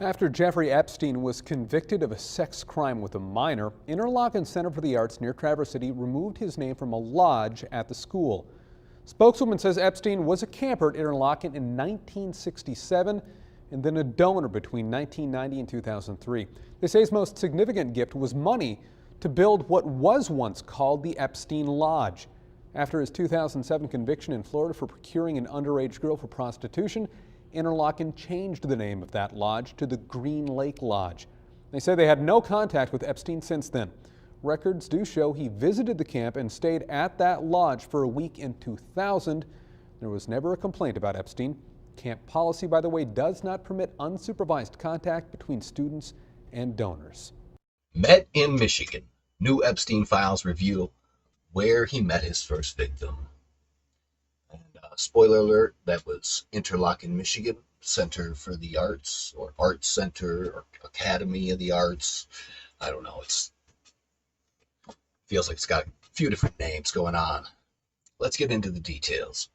After Jeffrey Epstein was convicted of a sex crime with a minor, Interlochen Center for the Arts near Traverse City removed his name from a lodge at the school. Spokeswoman says Epstein was a camper at Interlochen in 1967 and then a donor between 1990 and 2003. They say his most significant gift was money to build what was once called the Epstein Lodge. After his 2007 conviction in Florida for procuring an underage girl for prostitution, Interlochen changed the name of that lodge to the Green Lake Lodge. They say they had no contact with Epstein since then. Records do show he visited the camp and stayed at that lodge for a week in 2000. There was never a complaint about Epstein. Camp policy, by the way, does not permit unsupervised contact between students and donors. Met in Michigan. New Epstein files reveal where he met his first victim. And spoiler alert, that was Interlochen, Michigan, Center for the Arts, or Arts Center, or Academy of the Arts. I don't know, it feels like it's got a few different names going on. Let's get into the details.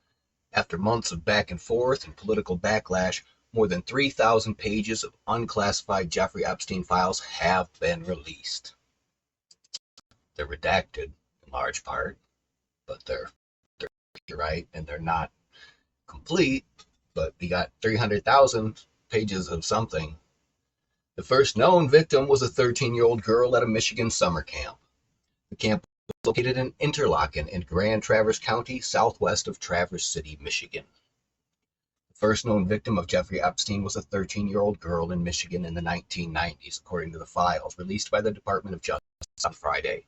After months of back and forth and political backlash, more than 3,000 pages of unclassified Jeffrey Epstein files have been released. They're redacted in large part, but they're right, and they're not complete, but we got 300,000 pages of something. The first known victim was a 13-year-old girl at a Michigan summer camp. The camp was located in Interlochen in Grand Traverse County, southwest of Traverse City, Michigan. The first known victim of Jeffrey Epstein was a 13-year-old girl in Michigan in the 1990s, according to the files released by the Department of Justice on Friday.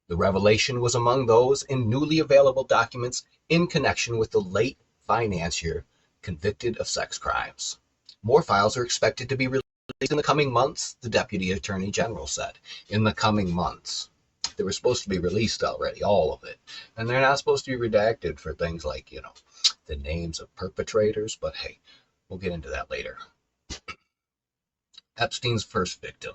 The revelation was among those in newly available documents in connection with the late financier convicted of sex crimes. More files are expected to be released in the coming months, the Deputy Attorney General said. In the coming months. They were supposed to be released already, all of it. And they're not supposed to be redacted for things like, the names of perpetrators, but hey, we'll get into that later. Epstein's first victim.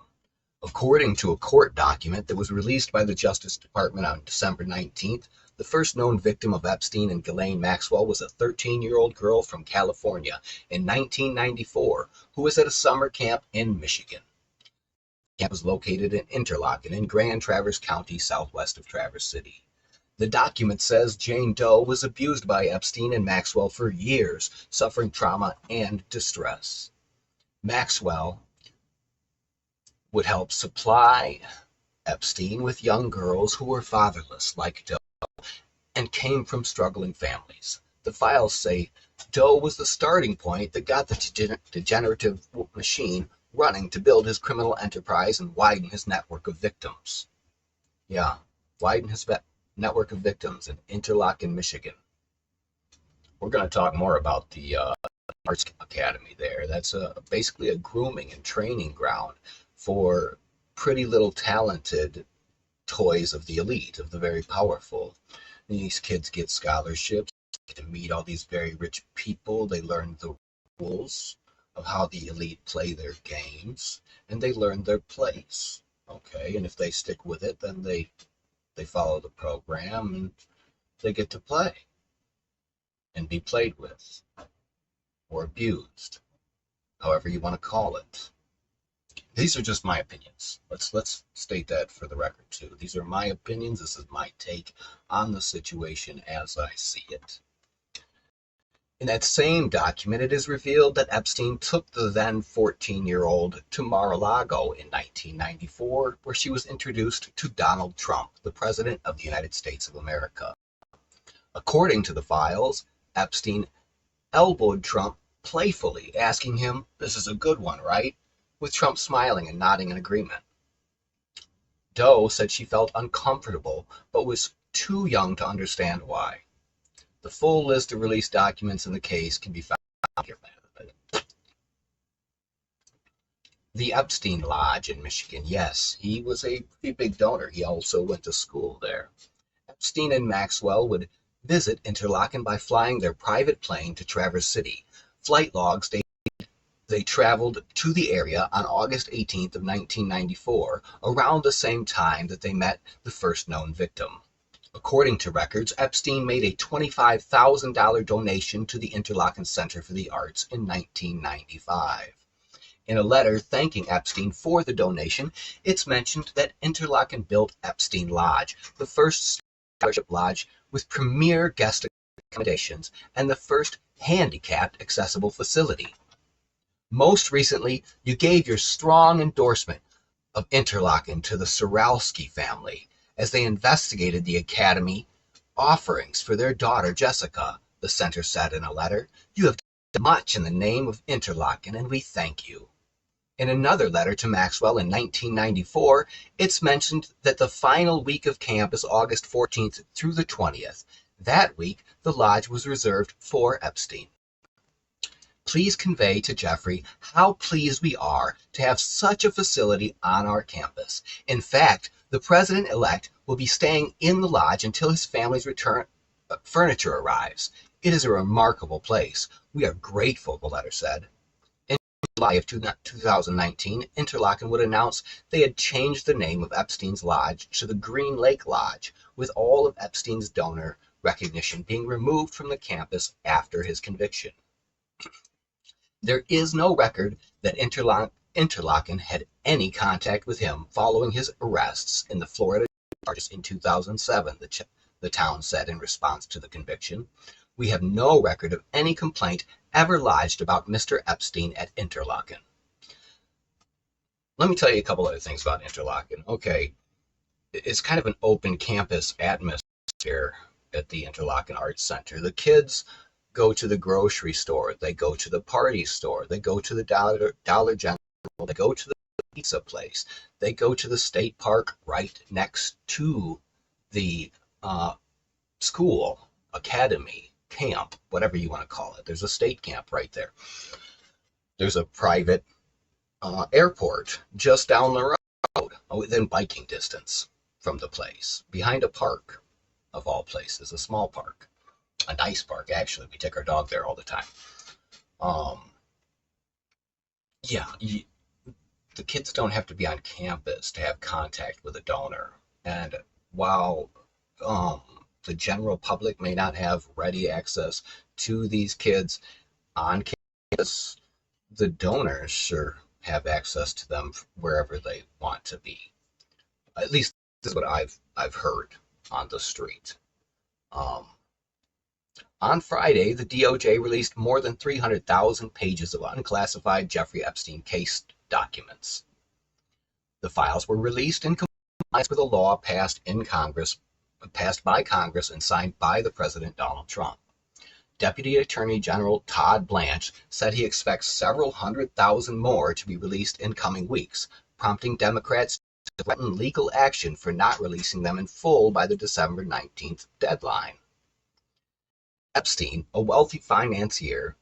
According to a court document that was released by the Justice Department on December 19th, the first known victim of Epstein and Ghislaine Maxwell was a 13-year-old girl from California in 1994 who was at a summer camp in Michigan. The camp was located in Interlochen in Grand Traverse County, southwest of Traverse City. The document says Jane Doe was abused by Epstein and Maxwell for years, suffering trauma and distress. Maxwell would help supply Epstein with young girls who were fatherless, like Doe, and came from struggling families. The files say Doe was the starting point that got the degenerative machine running to build his criminal enterprise and widen his network of victims. Yeah, widen his network of victims in Interlochen, Michigan. We're going to talk more about the Arts Academy there. That's basically a grooming and training ground for pretty little talented toys of the elite, of the very powerful. And these kids get scholarships, get to meet all these very rich people. They learn the rules of how the elite play their games, and they learn their place. Okay, and if they stick with it, then they follow the program and they get to play and be played with or abused, however you want to call it. These are just my opinions. Let's state that for the record too. These are my opinions. This is my take on the situation as I see it. In that same document, it is revealed that Epstein took the then 14-year-old to Mar-a-Lago in 1994, where she was introduced to Donald Trump, the President of the United States of America. According to the files, Epstein elbowed Trump playfully, asking him, "This is a good one, right?" with Trump smiling and nodding in agreement. Doe said she felt uncomfortable, but was too young to understand why. The full list of released documents in the case can be found here. The Epstein Lodge in Michigan. Yes, he was a pretty big donor. He also went to school there. Epstein and Maxwell would visit Interlochen by flying their private plane to Traverse City. Flight logs stated they traveled to the area on August 18th of 1994, around the same time that they met the first known victim. According to records, Epstein made a $25,000 donation to the Interlochen Center for the Arts in 1995. In a letter thanking Epstein for the donation, it's mentioned that Interlochen built Epstein Lodge, the first scholarship lodge with premier guest accommodations and the first handicapped accessible facility. Most recently, you gave your strong endorsement of Interlochen to the Sorowski family as they investigated the Academy offerings for their daughter Jessica, the center said in a letter. You have done much in the name of Interlochen, and we thank you. In another letter to Maxwell in 1994, it's mentioned that the final week of camp is August 14th through the 20th. That week, the lodge was reserved for Epstein. Please convey to Jeffrey how pleased we are to have such a facility on our campus. In fact, the president-elect will be staying in the lodge until his family's furniture arrives. It is a remarkable place. We are grateful, the letter said. In July of 2019, Interlochen would announce they had changed the name of Epstein's lodge to the Green Lake Lodge, with all of Epstein's donor recognition being removed from the campus after his conviction. There is no record that Interlochen had any contact with him following his arrests in the Florida charges in 2007, the town said in response to the conviction. We have no record of any complaint ever lodged about Mr. Epstein at Interlochen. Let me tell you a couple other things about Interlochen. Okay, it's kind of an open campus atmosphere at the Interlochen Arts Center. The kids go to the grocery store, they go to the party store, they go to the Dollar General, they go to the pizza place, they go to the state park right next to the school, academy, camp, whatever you want to call it. There's a state camp right there. There's a private airport just down the road, within biking distance from the place, behind a park, of all places, a small park. A nice park, actually. We take our dog there all the time. The kids don't have to be on campus to have contact with a donor. And while the general public may not have ready access to these kids on campus, the donors sure have access to them wherever they want to be. At least this is what I've heard on the street. On Friday, the DOJ released more than 300,000 pages of unclassified Jeffrey Epstein case documents. The files were released in compliance with a law passed by Congress and signed by the President Donald Trump. Deputy Attorney General Todd Blanche said he expects several 100,000 more to be released in coming weeks, prompting Democrats to threaten legal action for not releasing them in full by the December 19th deadline. Epstein, a wealthy financier,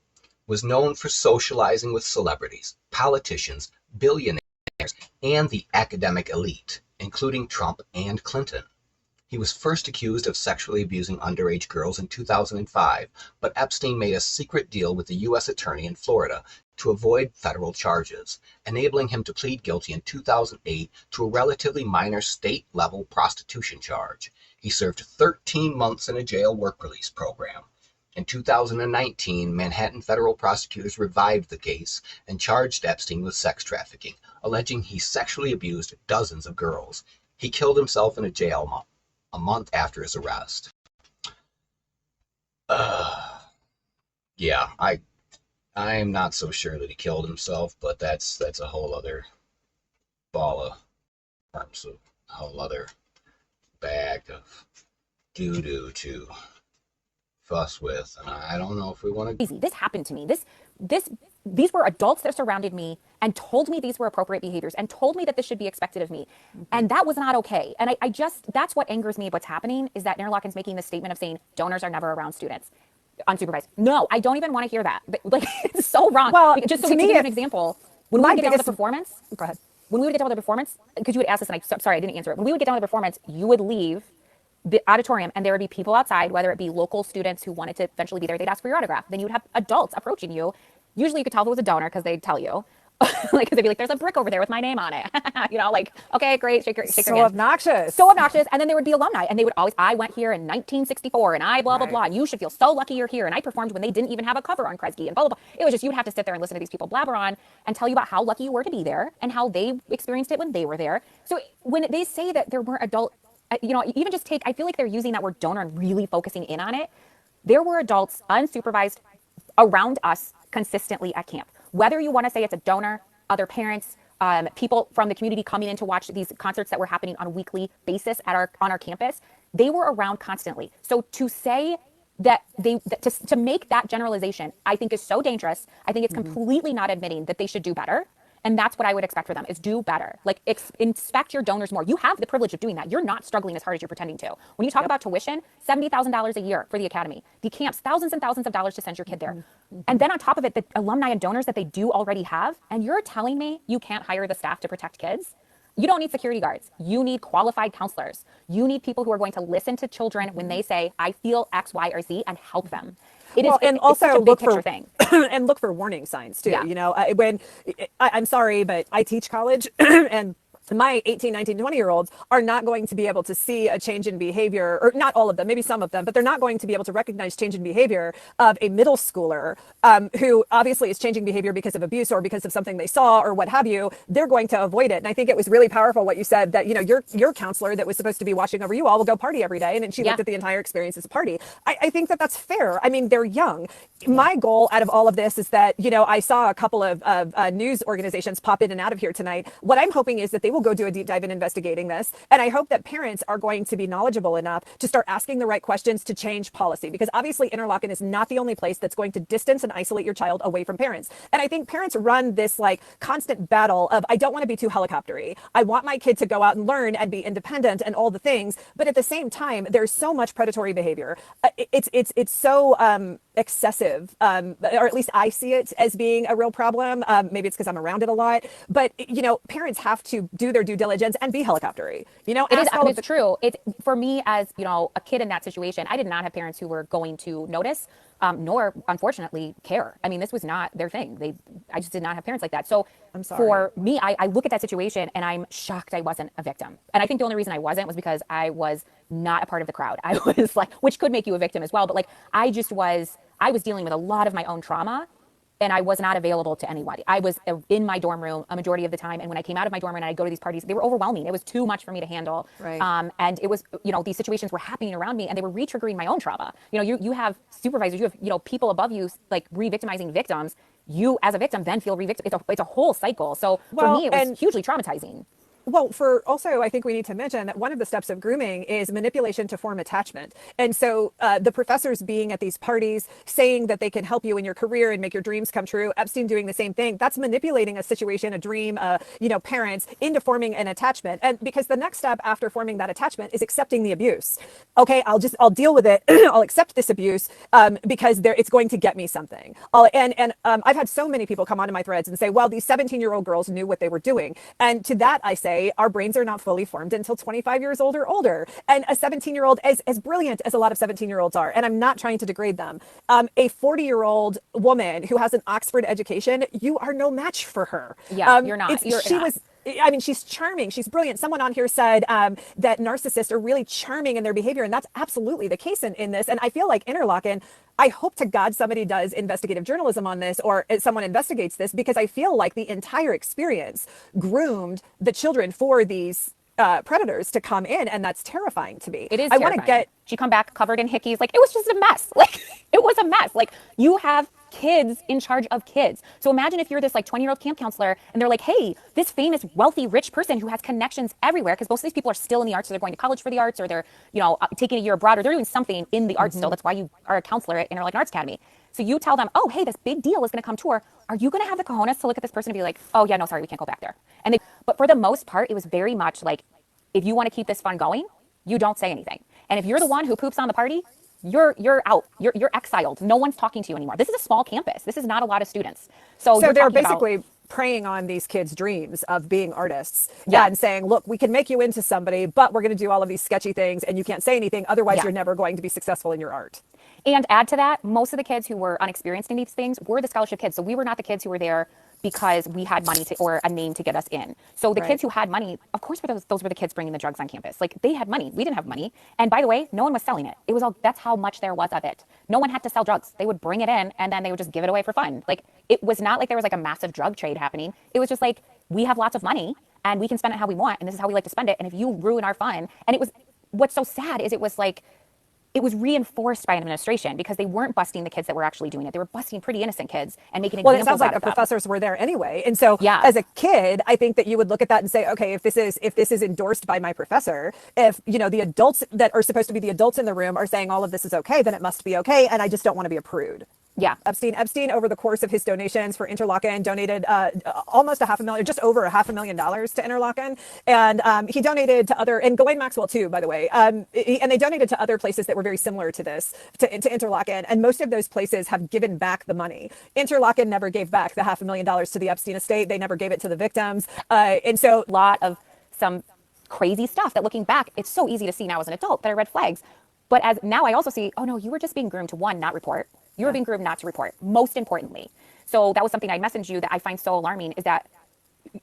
was known for socializing with celebrities, politicians, billionaires, and the academic elite, including Trump and Clinton. He was first accused of sexually abusing underage girls in 2005, but Epstein made a secret deal with the U.S. attorney in Florida to avoid federal charges, enabling him to plead guilty in 2008 to a relatively minor state-level prostitution charge. He served 13 months in a jail work release program. In 2019, Manhattan federal prosecutors revived the case and charged Epstein with sex trafficking, alleging he sexually abused dozens of girls. He killed himself in a jail a month after his arrest. I'm not so sure that he killed himself, but that's a whole other ball of worms, a whole other bag of doo-doo to fuss with, and I don't know if we want to. This happened to me. These were adults that surrounded me and told me these were appropriate behaviors and told me that this should be expected of me. And that was not okay. And I just, that's what angers me. What's happening is that Interlochen's making this statement of saying donors are never around students unsupervised. No, I don't even want to hear that. Like, it's so wrong. Well, just to to me, give you an example, when we would get down to the performance, go ahead. When we would get down to the performance, because you would ask this, and I'm sorry, I didn't answer it. When we would get down to the performance, you would leave the auditorium and there would be people outside, whether it be local students who wanted to eventually be there, they'd ask for your autograph. Then you would have adults approaching you. Usually you could tell if it was a donor because they'd tell you. Like, because they'd be like, there's a brick over there with my name on it. Like, okay, great, shake your So hand. obnoxious. So obnoxious. And then there would be alumni, and they would always, I went here in 1964, and I blah, blah, Right. blah, and you should feel so lucky you're here, and I performed when they didn't even have a cover on Kresge, and blah, blah, blah. It was just, you'd have to sit there and listen to these people blabber on and tell you about how lucky you were to be there and how they experienced it when they were there. So when they say that there weren't adult, even just take, I feel like they're using that word donor and really focusing in on it. There were adults unsupervised around us consistently at camp. Whether you want to say it's a donor, other parents, people from the community coming in to watch these concerts that were happening on a weekly basis on our campus, they were around constantly. So to say that to make that generalization, I think is so dangerous. I think it's completely not admitting that they should do better. And that's what I would expect for them, is do better. Like, inspect your donors more. You have the privilege of doing that. You're not struggling as hard as you're pretending to. When you talk about tuition, $70,000 a year for the academy, the camps, thousands and thousands of dollars to send your kid there. And then on top of it, the alumni and donors that they do already have, and you're telling me you can't hire the staff to protect kids? You don't need security guards. You need qualified counselors. You need people who are going to listen to children when they say, I feel X, Y, or Z, and help them. And also it's such a big picture thing. And look for warning signs too. Yeah. I'm sorry, but I teach college and my 18, 19, 20-year-olds are not going to be able to see a change in behavior, or not all of them, maybe some of them, but they're not going to be able to recognize change in behavior of a middle schooler who obviously is changing behavior because of abuse or because of something they saw or what have you. They're going to avoid it. And I think it was really powerful what you said, that, your counselor that was supposed to be watching over you all will go party every day. And then she looked at the entire experience as a party. I think that that's fair. I mean, they're young. My goal out of all of this is that, I saw a couple of news organizations pop in and out of here tonight. What I'm hoping is that they will go do a deep dive in investigating this. And I hope that parents are going to be knowledgeable enough to start asking the right questions to change policy, because obviously Interlochen is not the only place that's going to distance and isolate your child away from parents. And I think parents run this like constant battle of, I don't want to be too helicoptery. I want my kid to go out and learn and be independent and all the things. But at the same time, there's so much predatory behavior. It's so excessive, or at least I see it as being a real problem. Maybe it's because I'm around it a lot, but parents have to do their due diligence and be helicoptery. It's true. For me as a kid in that situation, I did not have parents who were going to notice, nor unfortunately care. I mean, this was not their thing. I just did not have parents like that. So I'm sorry. For me, I look at that situation and I'm shocked I wasn't a victim. And I think the only reason I wasn't was because I was not a part of the crowd. I was like, which could make you a victim as well. But like, I was dealing with a lot of my own trauma, and I was not available to anybody. I was in my dorm room a majority of the time. And when I came out of my dorm room and I'd go to these parties, they were overwhelming. It was too much for me to handle. Right. And it was, these situations were happening around me and they were re-triggering my own trauma. You have supervisors, you have, people above you like re-victimizing victims. You as a victim then feel re-victim. It's a whole cycle. So for me, it was hugely traumatizing. Well, I think we need to mention that one of the steps of grooming is manipulation to form attachment. And so the professors being at these parties, saying that they can help you in your career and make your dreams come true, Epstein doing the same thing, that's manipulating a situation, a dream, parents into forming an attachment. And because the next step after forming that attachment is accepting the abuse. Okay, I'll deal with it. I'll accept this abuse because it's going to get me something. I've had so many people come onto my threads and say, well, these 17-year-old girls knew what they were doing. And to that, I say, our brains are not fully formed until 25 years old or older. And a 17-year-old, as brilliant as a lot of 17-year-olds are, and I'm not trying to degrade them, a 40-year-old woman who has an Oxford education, you are no match for her. Yeah, you're not. She's charming. She's brilliant. Someone on here said that narcissists are really charming in their behavior. And that's absolutely the case in this. And I feel like Interlochen, I hope to God somebody does investigative journalism on this, or someone investigates this, because I feel like the entire experience groomed the children for these predators to come in. And that's terrifying to me. It is I terrifying. want to get... She come back covered in hickeys. Like, it was just a mess. Like, it was a mess. Like, you have kids in charge of kids. So imagine if you're this like 20-year-old camp counselor and they're like, hey, this famous, wealthy, rich person who has connections everywhere, because most of these people are still in the arts, so they're going to college for the arts, or they're, taking a year abroad, or they're doing something in the arts still. That's why you are a counselor at Interlochen Arts Academy. So you tell them, oh, hey, this big deal is going to come tour. Are you going to have the cojones to look at this person and be like, oh yeah, no, sorry, we can't go back there. But for the most part, it was very much like, if you want to keep this fun going, you don't say anything. And if you're the one who poops on the party, you're out. You're exiled. No one's talking to you anymore. This is a small campus. This is not a lot of students. So they're basically preying on these kids' dreams of being artists, and saying, look, we can make you into somebody, but we're going to do all of these sketchy things and you can't say anything. Otherwise, you're never going to be successful in your art. And add to that, most of the kids who were unexperienced in these things were the scholarship kids. So we were not the kids who were there because we had money to, or a name to get us in. So the Right. kids who had money, of course, were those were the kids bringing the drugs on campus. Like they had money. We didn't have money. And by the way, no one was selling it. It was all, that's how much there was of it. No one had to sell drugs. They would bring it in and then they would just give it away for fun. Like it was not like there was like a massive drug trade happening. It was just like, we have lots of money and we can spend it how we want. And this is how we like to spend it. And if you ruin our fun, and it was, what's so sad is it was like, it was reinforced by an administration because they weren't busting the kids that were actually doing it. They were busting pretty innocent kids and making Well, examples it sounds like out the of them. professors were there anyway. And so Yeah. as a kid, I think that you would look at that and say, okay, if this is endorsed by my professor, if, you know, the adults that are supposed to be the adults in the room are saying all of this is okay, then it must be okay. And I just don't want to be a prude. Yeah. Epstein, over the course of his donations for Interlochen, donated almost $500,000, just over $500,000 to Interlochen, and he donated to other, and Ghislaine Maxwell too, by the way, and they donated to other places that were very similar to this, to Interlochen, and most of those places have given back the money. Interlochen never gave back the $500,000 to the Epstein estate; they never gave it to the victims, and so A lot of some crazy stuff that looking back, it's so easy to see now as an adult that are red flags. But as now I also see, oh no, you were just being groomed to one, not report. You were being groomed not to report, most importantly. So that was something I messaged you that I find so alarming is that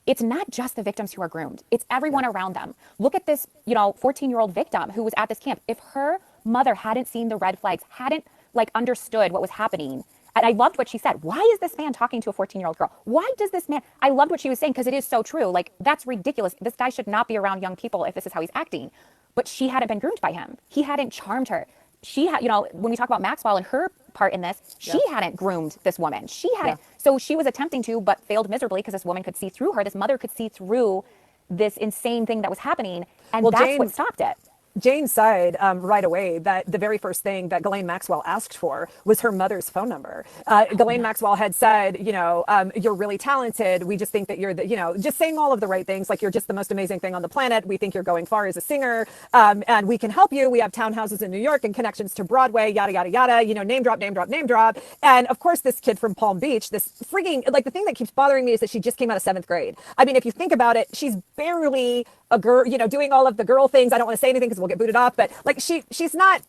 it's not just the victims who are groomed. It's everyone around them. Look at this, 14-year-old victim who was at this camp. If her mother hadn't seen the red flags, hadn't like understood what was happening, and I loved what she said. Why is this man talking to a 14-year-old girl? Why does this man, I loved what she was saying because it is so true. Like that's ridiculous. This guy should not be around young people if this is how he's acting. But she hadn't been groomed by him. He hadn't charmed her. She had, when we talk about Maxwell and her part in this, she hadn't groomed this woman. She hadn't. So she was attempting to, but failed miserably because this woman could see through her. This mother could see through this insane thing that was happening. And Well, that's Jane- what stopped it. Jane said right away that the very first thing that Ghislaine Maxwell asked for was her mother's phone number. Ghislaine Maxwell had said, you're really talented. We just think that you're just saying all of the right things, like you're just the most amazing thing on the planet. We think you're going far as a singer, and we can help you. We have townhouses in New York and connections to Broadway, yada, yada, yada, name drop, name drop, name drop. And of course, this kid from Palm Beach, this freaking, like the thing that keeps bothering me is that she just came out of 7th grade. I mean, if you think about it, she's barely a girl, doing all of the girl things. I don't want to say anything because we'll get booted off, but like she's not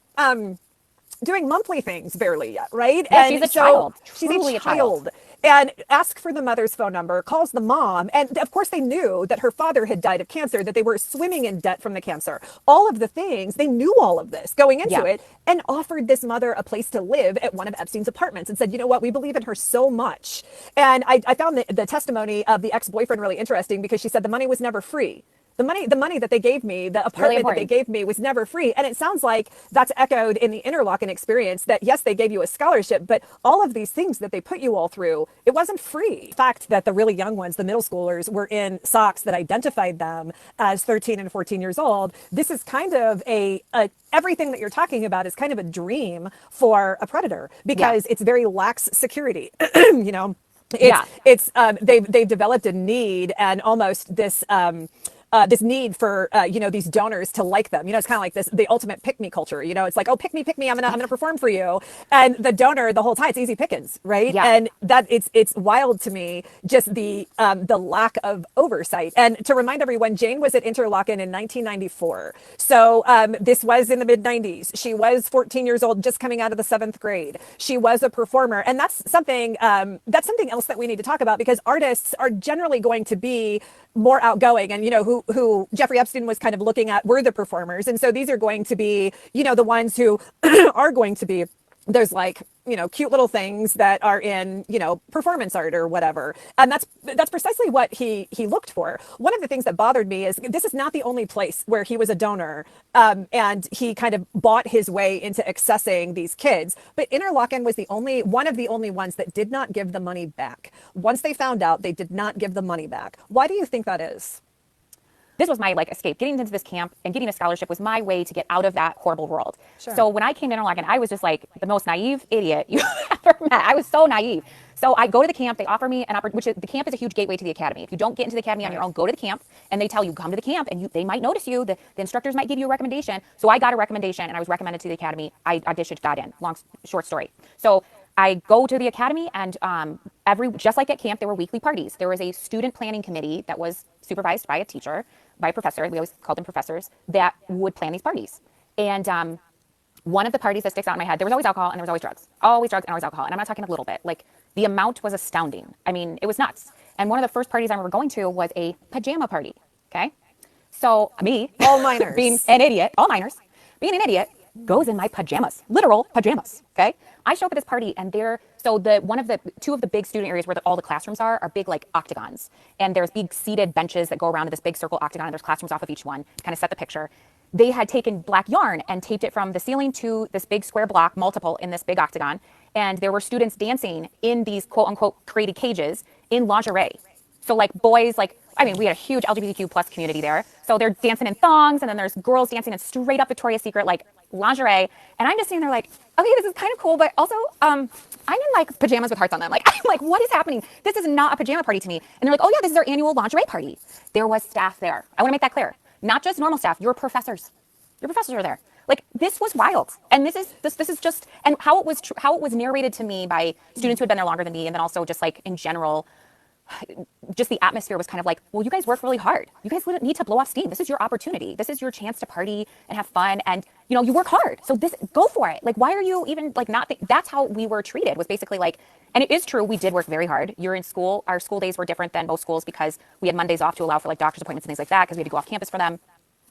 doing monthly things barely yet, right? Yeah, and she's a child. She's Truly a child. And asks for the mother's phone number, calls the mom. And of course, they knew that her father had died of cancer, that they were swimming in debt from the cancer. All of the things, they knew all of this going into it, and offered this mother a place to live at one of Epstein's apartments and said, you know what, we believe in her so much. And I found the testimony of the ex-boyfriend really interesting because she said the money was never free. The money that they gave me, the apartment that they gave me was never free. And it sounds like that's echoed in the Interlochen experience that, yes, they gave you a scholarship, but all of these things that they put you all through, it wasn't free. The fact that the really young ones, the middle schoolers, were in socks that identified them as 13 and 14 years old, this is kind of everything that you're talking about is kind of a dream for a predator because it's very lax security, they've developed a need and almost this this need for these donors to like them. It's kind of like the ultimate pick me culture. It's like, oh, pick me, I'm gonna perform for you, and the donor the whole time, it's easy pickings, right? And that it's wild to me, just the lack of oversight. And to remind everyone, Jane was at Interlochen in 1994, so this was in the mid 90s. She was 14 years old, just coming out of the 7th grade. She was a performer, and that's something else that we need to talk about because artists are generally going to be more outgoing, and who Jeffrey Epstein was kind of looking at were the performers, and so these are going to be the ones who are going to be there's like cute little things that are in performance art or whatever, and that's precisely what he looked for. One of the things that bothered me is this is not the only place where he was a donor, and he kind of bought his way into accessing these kids, but Interlochen was one of the only ones that did not give the money back. Once they found out, they did not give the money back. Why do you think that is? This was my escape. Getting into this camp and getting a scholarship was my way to get out of that horrible world. Sure. So when I came to Interlochen, I was just like the most naive idiot you ever met. I was so naive. So I go to the camp. They offer me an opportunity, the camp is a huge gateway to the academy. If you don't get into the academy on your own, go to the camp, and they tell you come to the camp, and they might notice you. The instructors might give you a recommendation. So I got a recommendation, and I was recommended to the academy. I auditioned, got in. Short story. So I go to the academy, and just like at camp, there were weekly parties. There was a student planning committee that was supervised by a teacher, by a professor. We always called them professors, that would plan these parties. And one of the parties that sticks out in my head, there was always alcohol and there was always drugs. Always drugs and always alcohol. And I'm not talking a little bit. Like The amount was astounding. I mean, it was nuts. And one of the first parties I remember going to was a pajama party. Okay. So me, All minors. being an idiot, all minors, being an idiot, goes in my pajamas, literal pajamas. Okay. I show up at this party and two of the big student areas where all the classrooms are big like octagons. And there's big seated benches that go around to this big circle octagon and there's classrooms off of each one, kind of set the picture. They had taken black yarn and taped it from the ceiling to this big square block, multiple in this big octagon. And there were students dancing in these quote unquote created cages in lingerie. So like boys, like, I mean, we had a huge LGBTQ plus community there. So they're dancing in thongs and then there's girls dancing in straight up Victoria's Secret, like lingerie. And I'm just sitting there like, okay, this is kind of cool, but also I'm in like pajamas with hearts on them. Like, I'm like, what is happening? This is not a pajama party to me. And they're like, oh yeah, this is our annual lingerie party. There was staff there. I want to make that clear. Not just normal staff, your professors. Your professors are there. Like, this was wild. And this is just, and how it was narrated to me by students who had been there longer than me. And then also just like in general, just the atmosphere was kind of like, well, you guys work really hard. You guys need to blow off steam. This is your opportunity. This is your chance to party and have fun. And, you know, you work hard. So go for it. Like, why are you even like not, that's how we were treated, was basically like, and it is true. We did work very hard. You're in school. Our school days were different than most schools because we had Mondays off to allow for like doctor's appointments and things like that because we had to go off campus for them.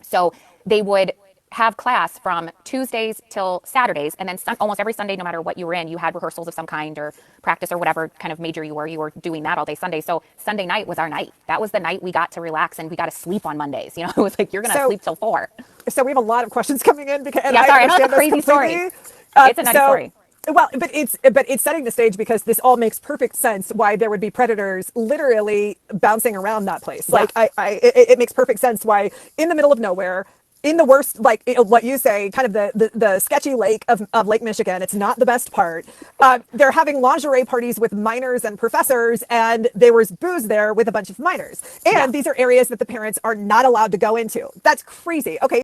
So they would have class from Tuesdays till Saturdays, and then almost every Sunday, no matter what you were in, you had rehearsals of some kind or practice or whatever kind of major you were doing that all day Sunday. So Sunday night was our night. That was the night we got to relax and we got to sleep on Mondays. You know, it was like, you're going to sleep till 4. So we have a lot of questions coming in because yeah, sorry, I know it's a crazy story. It's a nutty story. Well, but it's setting the stage because this all makes perfect sense why there would be predators literally bouncing around that place. Yeah. Like it makes perfect sense why in the middle of nowhere, in the worst, like what you say, kind of the sketchy lake of Lake Michigan, it's not the best part. They're having lingerie parties with minors and professors, and there was booze there with a bunch of minors. And these are areas that the parents are not allowed to go into. That's crazy. Okay.